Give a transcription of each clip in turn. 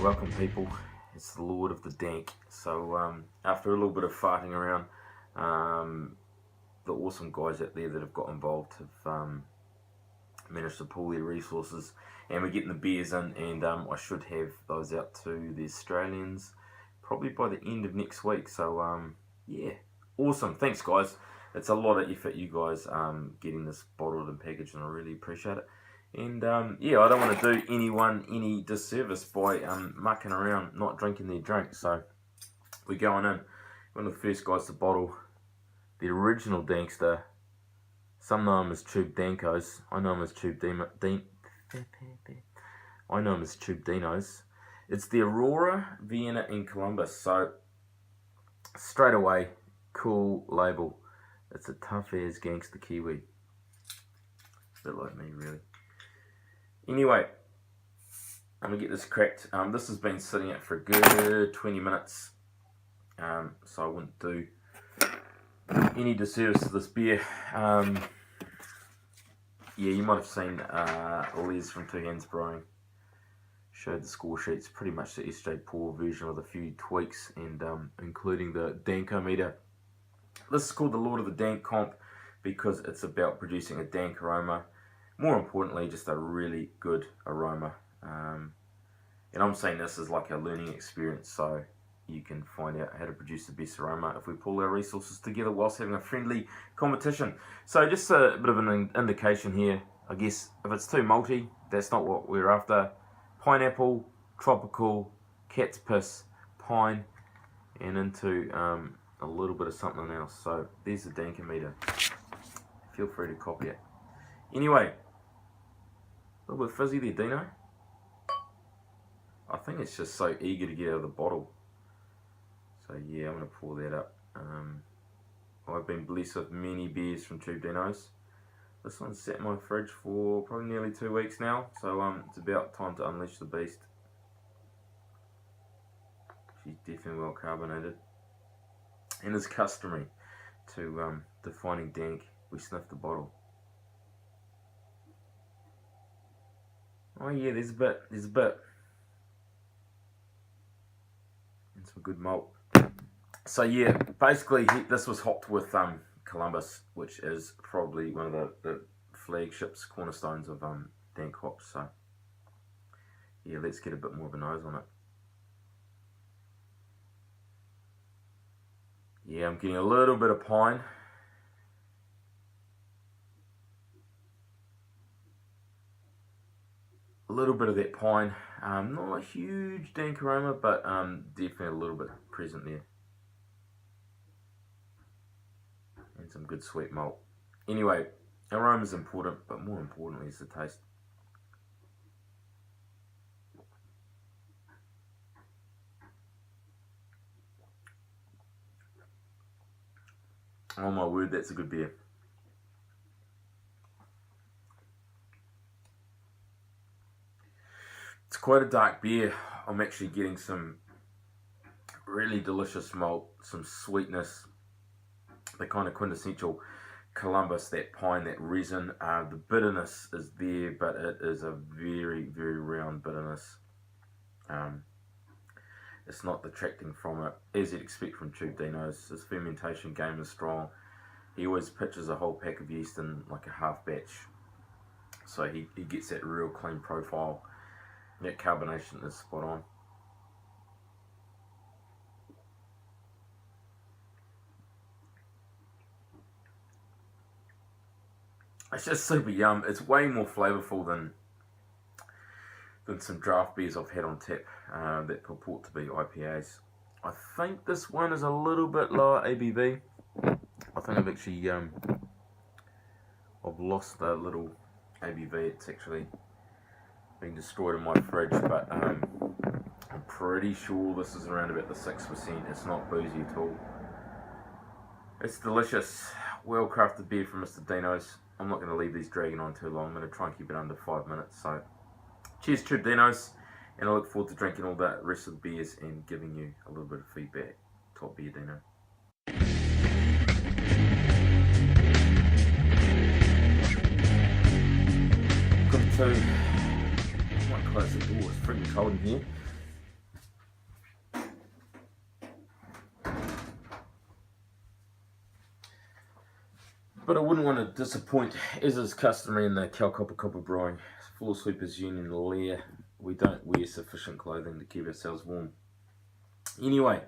welcome people. It's the Lord of the Dank. So after a little bit of farting around, the awesome guys out there that have got involved have managed to pull their resources, and we're getting the beers in, and I should have those out to the Australians probably by the end of next week. So yeah, awesome. Thanks guys. It's a lot of effort, you guys, getting this bottled and packaged, and I really appreciate it. And yeah, I don't want to do anyone any disservice by mucking around not drinking their drink. So we're going in. One of the first guys to bottle the original DANKSTA. Some know him as Tubedinoz. I know him as Tubedinoz. It's the Aurora, Vienna, and Columbus. So straight away, cool label. It's a tough as gangster Kiwi. A bit like me, really. Anyway, I'm gonna get this cracked. This has been sitting out for a good 20 minutes, so I wouldn't do any disservice to this beer. Yeah, you might have seen Les from Two Hands Brewing showed the score sheets, pretty much the SJ Pour version with a few tweaks, and including the Dankometer. This is called the Lord of the Dank comp because it's about producing a dank aroma. More importantly, just a really good aroma. And I'm saying this is like a learning experience, so you can find out how to produce the best aroma if we pull our resources together whilst having a friendly competition. So just a bit of an indication here. I guess if it's too malty, that's not what we're after. Pineapple, tropical, cat's piss, pine, and into a little bit of something else. So there's the Dankometer. Feel free to copy it. Anyway, a little bit fizzy there, Dino. I think it's just so eager to get out of the bottle. So yeah, I'm going to pour that up. I've been blessed with many beers from Tubedinoz. This one's sat in my fridge for probably nearly 2 weeks now. So it's about time to unleash the beast. She's definitely well carbonated. And as customary to defining dank, we sniff the bottle. Oh yeah, there's a bit. And some good malt. So yeah, basically this was hopped with Columbus, which is probably one of the flagships, cornerstones of dank hops. So yeah, let's get a bit more of a nose on it. Yeah, I'm getting a little bit of pine. A little bit of that pine. Not a huge dank aroma, but definitely a little bit present there. And some good sweet malt. Anyway, aroma is important, but more importantly is the taste. Oh my word, that's a good beer. It's quite a dark beer. I'm actually getting some really delicious malt, some sweetness, the kind of quintessential Columbus, that pine, that resin. The bitterness is there, but it is a very, very round bitterness. It's not detracting from it, as you'd expect from Tubedinoz. His fermentation game is strong. He always pitches a whole pack of yeast in like a half batch. So he gets that real clean profile. That carbonation is spot on. It's just super yum. It's way more flavourful than some draft beers I've had on tap that purport to be IPAs. I think this one is a little bit lower ABV. I think I've actually I've lost the little ABV. It's actually been destroyed in my fridge, but I'm pretty sure this is around about the 6%. It's not boozy at all. It's delicious, well crafted beer from Mr. Dinoz. I'm not going to leave these dragging on too long. I'm going to try and keep it under 5 minutes. So cheers Tubedinoz, and I look forward to drinking all the rest of the beers and giving you a little bit of feedback. Top beer, Dino. Welcome to, I might close the door, it's freaking cold in here. But I wouldn't want to disappoint, as is customary in the Copper Brewing Floor Sweepers Union lair. We don't wear sufficient clothing to keep ourselves warm. Anyway,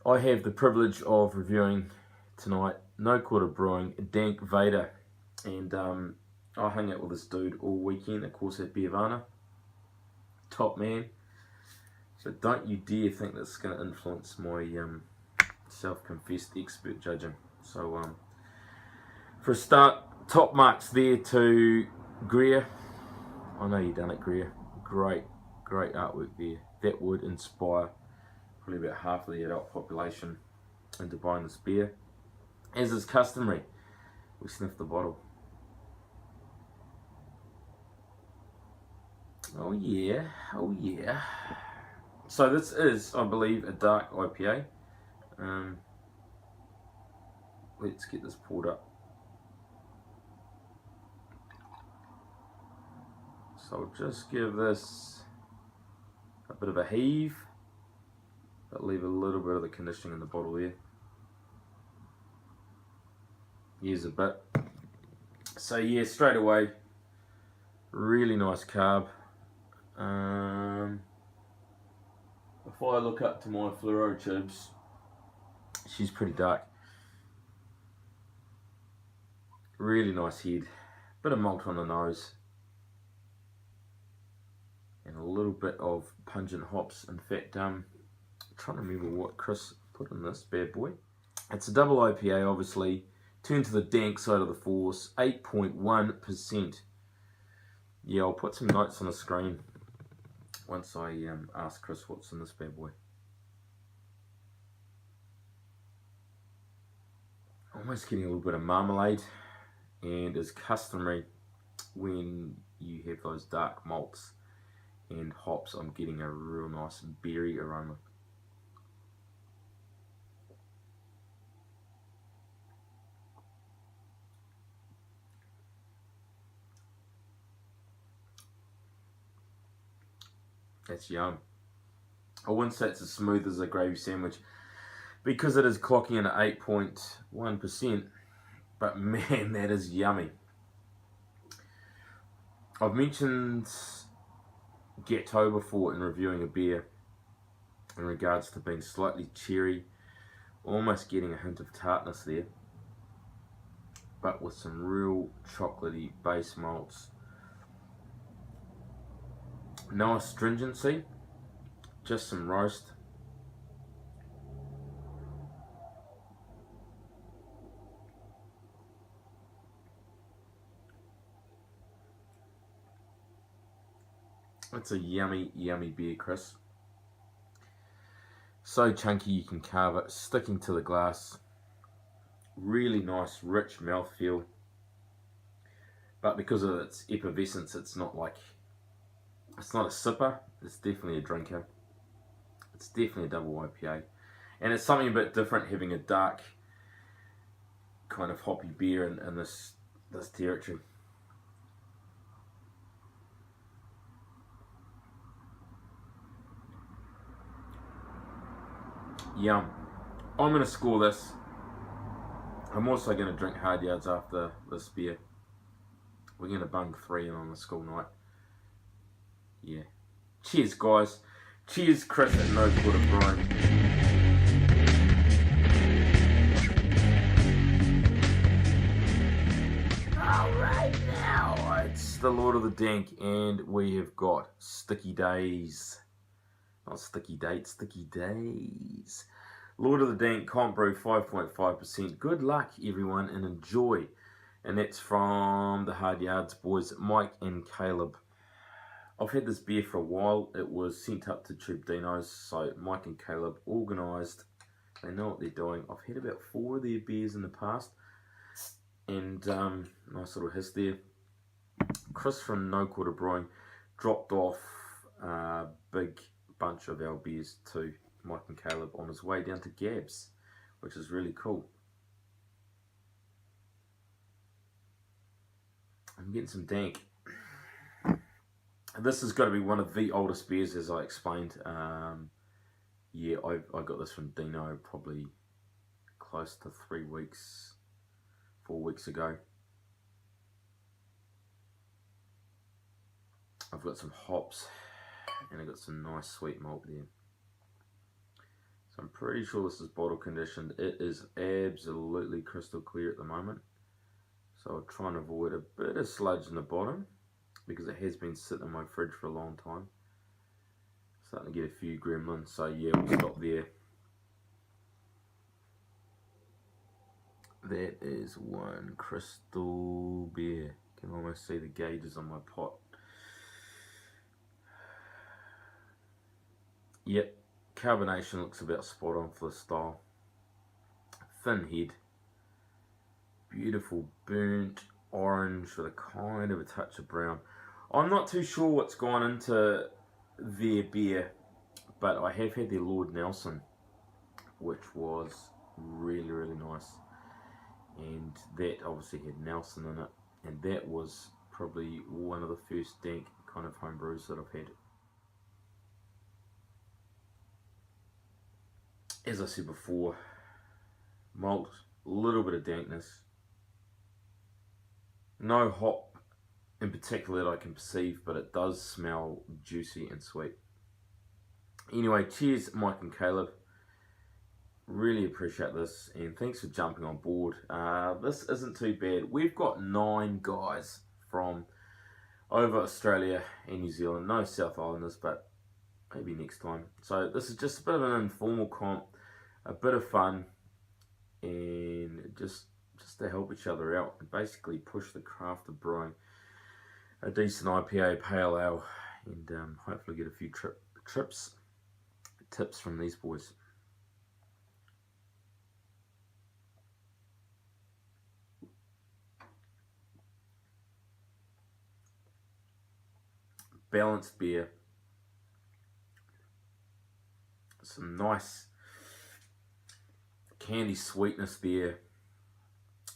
I have the privilege of reviewing tonight NoQuarter Brewing Dank VADER, and I hung out with this dude all weekend, of course, at Biavana. Top man. But don't you dare think that's going to influence my self-confessed expert judging. So, for a start, top marks there to Greer. I know you've done it, Greer. Great artwork there. That would inspire probably about half of the adult population into buying this beer. As is customary, we sniff the bottle. Oh yeah, oh yeah. So this is, I believe, a dark IPA. Let's get this poured up. So I'll just give this a bit of a heave, but leave a little bit of the conditioning in the bottle there. Here's a bit. So yeah, straight away, really nice carb. If I look up to my fluoro tubes, she's pretty dark. Really nice head, bit of malt on the nose, and a little bit of pungent hops. In fact, I'm trying to remember what Chris put in this bad boy. It's a double IPA, obviously. Turn to the dank side of the force, 8.1%. Yeah, I'll put some notes on the screen once I ask Chris what's in this bad boy. Almost getting a little bit of marmalade, and as customary when you have those dark malts and hops, I'm getting a real nice berry aroma. That's yum. I wouldn't say it's as smooth as a gravy sandwich because it is clocking in at 8.1%, but man, that is yummy. I've mentioned Ghetto before in reviewing a beer in regards to being slightly cherry, almost getting a hint of tartness there, but with some real chocolatey base malts. No astringency, just some roast. It's a yummy, yummy beer, Chris. So chunky you can carve it, sticking to the glass. Really nice, rich mouthfeel. But because of its effervescence, it's not a sipper, it's definitely a drinker. It's definitely a double IPA. And it's something a bit different having a dark kind of hoppy beer in this territory. Yum. I'm going to score this. I'm also going to drink Hardyards after this beer. We're going to bung 3 in on the school night. Yeah. Cheers, guys. Cheers, Chris at NoQuarter Brewing. Alright, now it's the Lord of the Dank, and we have got Sticky Days. Not Sticky Dates, Sticky Days. Lord of the Dank, comp brew 5.5%. Good luck, everyone, and enjoy. And that's from the Hardyards boys, Mike and Caleb. I've had this beer for a while. It was sent up to Tubedinoz, so Mike and Caleb organised. They know what they're doing. I've had about 4 of their beers in the past, and nice little hiss there. Chris from NoQuarter Brewing dropped off a big bunch of our beers to Mike and Caleb on his way down to Gab's, which is really cool. I'm getting some dank. This has got to be one of the oldest beers, as I explained. Yeah, I got this from Dino probably close to 3 weeks 4 weeks ago. I've got some hops and I've got some nice sweet malt there. So I'm pretty sure this is bottle conditioned. It is absolutely crystal clear at the moment. So I'll try and avoid a bit of sludge in the bottom because it has been sitting in my fridge for a long time. Starting to get a few gremlins, so yeah, we'll stop there. That is one crystal beer. You can almost see the gauges on my pot. Yep, carbonation looks about spot on for the style. Thin head. Beautiful burnt orange with a kind of a touch of brown. I'm not too sure what's gone into their beer, but I have had their Lord Nelson, which was really, really nice. And that obviously had Nelson in it, and that was probably one of the first dank kind of home brews that I've had. As I said before, malt, a little bit of dankness, no hop in particular that I can perceive, but it does smell juicy and sweet. Anyway, cheers Mike and Caleb. Really appreciate this, and thanks for jumping on board. This isn't too bad. We've got 9 guys from over Australia and New Zealand. No South Islanders, but maybe next time. So this is just a bit of an informal comp, a bit of fun, and just to help each other out and basically push the craft of brewing a decent IPA pale ale, and hopefully get a few tips from these boys. Balanced beer, some nice candy sweetness there,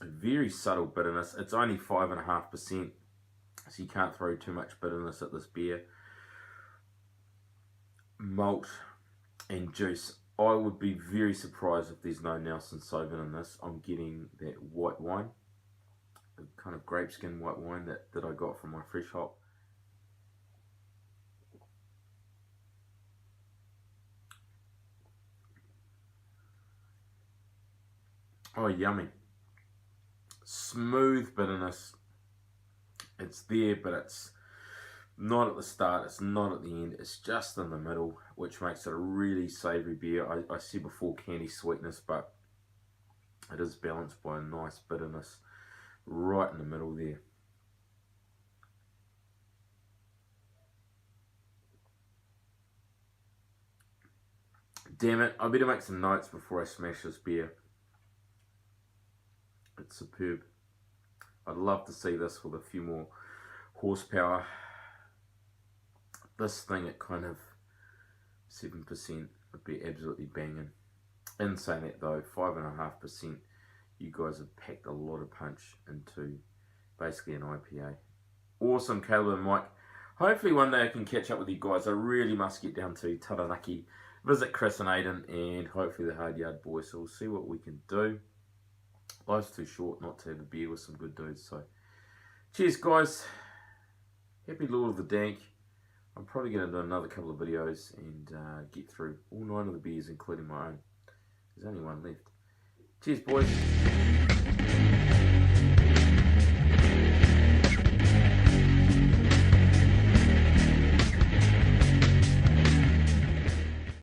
a very subtle bitterness. It's only 5.5%, so you can't throw too much bitterness at this beer. Malt and juice. I would be very surprised if there's no Nelson Sauvin in this. I'm getting that white wine, the kind of grape skin white wine that I got from my fresh hop. Oh, yummy. Smooth bitterness. It's there, but it's not at the start, it's not at the end, it's just in the middle, which makes it a really savoury beer. I said before candy sweetness, but it is balanced by a nice bitterness right in the middle there. Damn it, I better make some notes before I smash this beer. It's superb. I'd love to see this with a few more horsepower. This thing at kind of 7% would be absolutely banging. In saying that though, 5.5%, you guys have packed a lot of punch into basically an IPA. Awesome, Caleb and Mike. Hopefully one day I can catch up with you guys. I really must get down to Taranaki, visit Chris and Aiden, and hopefully the Hardyard boys. So we'll see what we can do. Life's too short not to have a beer with some good dudes. So cheers guys. Happy Lord of the Dank. I'm probably going to do another couple of videos and get through all 9 of the beers, including my own. There's only one left. Cheers boys.